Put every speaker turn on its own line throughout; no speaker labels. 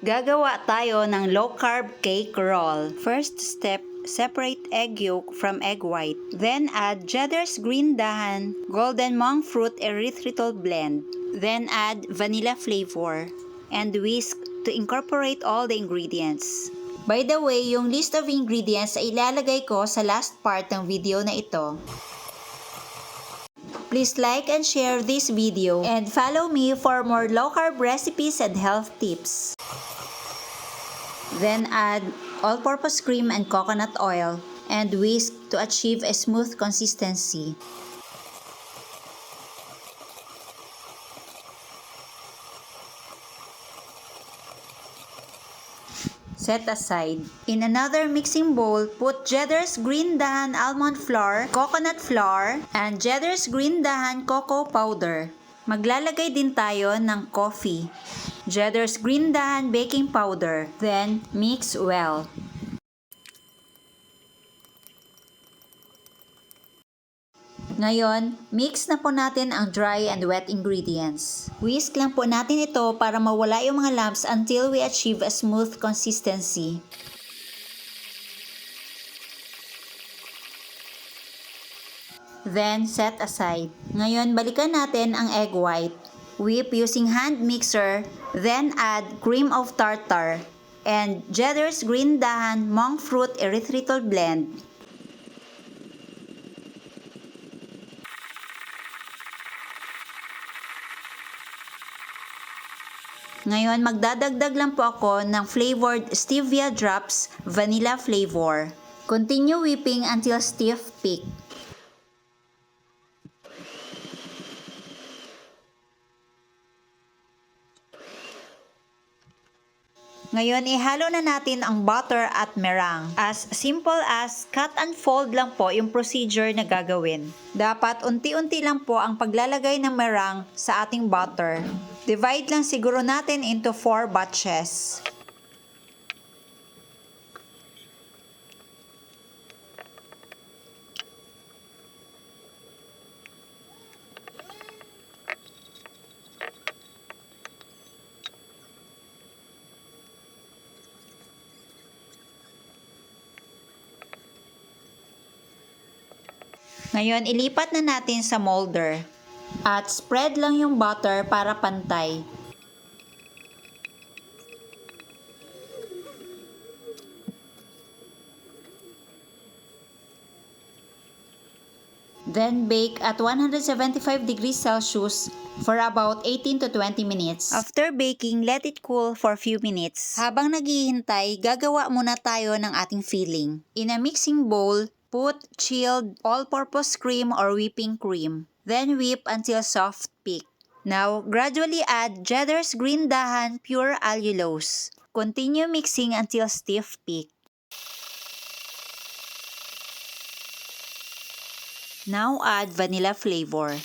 Gagawa tayo ng low-carb cake roll. First step, separate egg yolk from egg white. Then add Cheddar's green dahan, golden monk fruit erythritol blend. Then add vanilla flavor and whisk to incorporate all the ingredients. By the way, yung list of ingredients ay ilalagay ko sa last part ng video na ito. Please like and share this video and follow me for more low-carb recipes and health tips. Then add all-purpose cream and coconut oil and whisk to achieve a smooth consistency. Set aside. In another mixing bowl, put Cheddar's green dahan almond flour, coconut flour, and Cheddar's green dahan cocoa powder. Maglalagay din tayo ng coffee, Cheddar's green dahan baking powder, then mix well. Ngayon, mix na po natin ang dry and wet ingredients. Whisk lang po natin ito para mawala yung mga lumps until we achieve a smooth consistency. Then, set aside. Ngayon, balikan natin ang egg white. Whip using hand mixer, then add cream of tartar and Cheddar's green dahan monk fruit erythritol blend. Ngayon, magdadagdag lang po ako ng flavored stevia drops, vanilla flavor. Continue whipping until stiff peak. Ngayon, ihalo na natin ang butter at meringue. As simple as cut and fold lang po yung procedure na gagawin. Dapat unti-unti lang po ang paglalagay ng meringue sa ating butter. Divide lang siguro natin into 4 batches. Ngayon, ilipat na natin sa molder. At spread lang yung butter para pantay. Then bake at 175 degrees Celsius for about 18 to 20 minutes. After baking, let it cool for a few minutes. Habang naghihintay, gagawa muna tayo ng ating filling. In a mixing bowl, put chilled all-purpose cream or whipping cream. Then whip until soft peak. Now, gradually add Cheddar's green dahan pure allulose. Continue mixing until stiff peak. Now add vanilla flavor.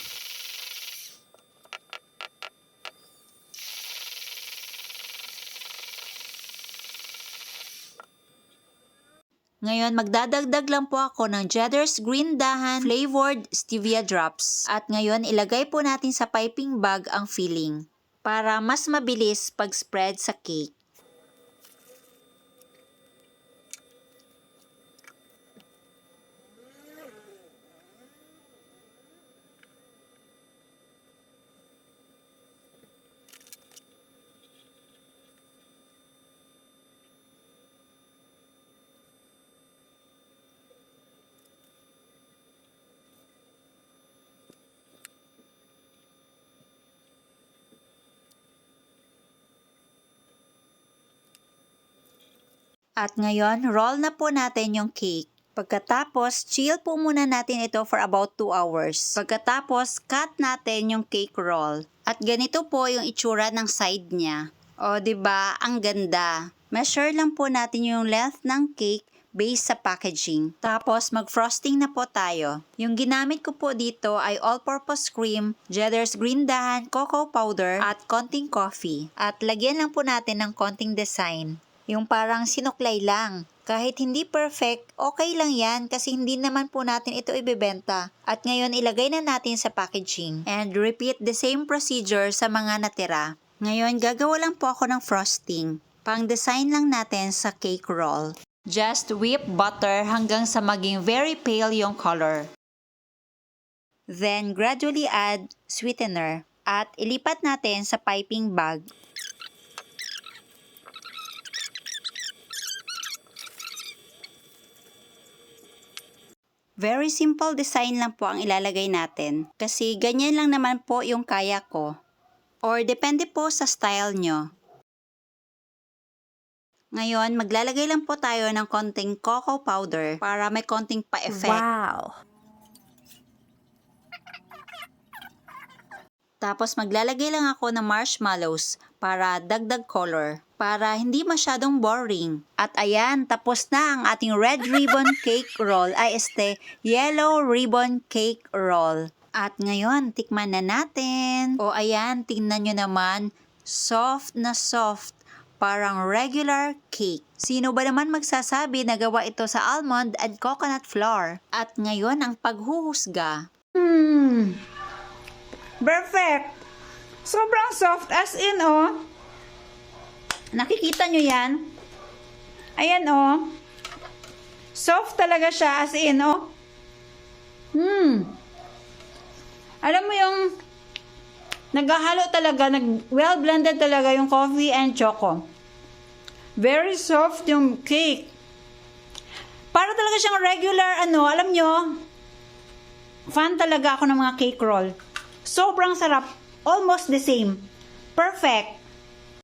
Ngayon, magdadagdag lang po ako ng Cheddar's green dahan flavored stevia drops. At ngayon, ilagay po natin sa piping bag ang filling para mas mabilis pag-spread sa cake. At ngayon, roll na po natin yung cake. Pagkatapos, chill po muna natin ito for about 2 hours. Pagkatapos, cut natin yung cake roll. At ganito po yung itsura ng side niya. O, 'di ba? Ang ganda. Measure lang po natin yung length ng cake based sa packaging. Tapos, mag-frosting na po tayo. Yung ginamit ko po dito ay all-purpose cream, Cheddar's green dahan, cocoa powder, at konting coffee. At lagyan lang po natin ng konting design. Yung parang sinuklay lang. Kahit hindi perfect, okay lang yan kasi hindi naman po natin ito ibebenta. At ngayon ilagay na natin sa packaging. And repeat the same procedure sa mga natira. Ngayon gagawa lang po ako ng frosting. Pang-design lang natin sa cake roll. Just whip butter hanggang sa maging very pale yung color. Then, gradually add sweetener at ilipat natin sa piping bag. Very simple design lang po ang ilalagay natin kasi ganyan lang naman po yung kaya ko. Or depende po sa style nyo. Ngayon, maglalagay lang po tayo ng konting cocoa powder para may konting pa-effect.
Wow!
Tapos maglalagay lang ako ng marshmallows para dagdag color, para hindi masyadong boring. At ayan, tapos na ang ating red ribbon cake roll, yellow ribbon cake roll. At ngayon, tikman na natin. O ayan, tingnan nyo naman, soft na soft, parang regular cake. Sino ba naman magsasabi na gawa ito sa almond and coconut flour? At ngayon, ang paghuhusga.
Perfect! Sobrang soft as in, oh. Nakikita nyo yan? Ayan, oh. Soft talaga siya as in, oh. Alam mo yung naghahalo talaga, well blended talaga yung coffee and choco. Very soft yung cake. Para talaga siyang regular, alam nyo, fan talaga ako ng mga cake roll. Sobrang sarap. Almost the same. Perfect.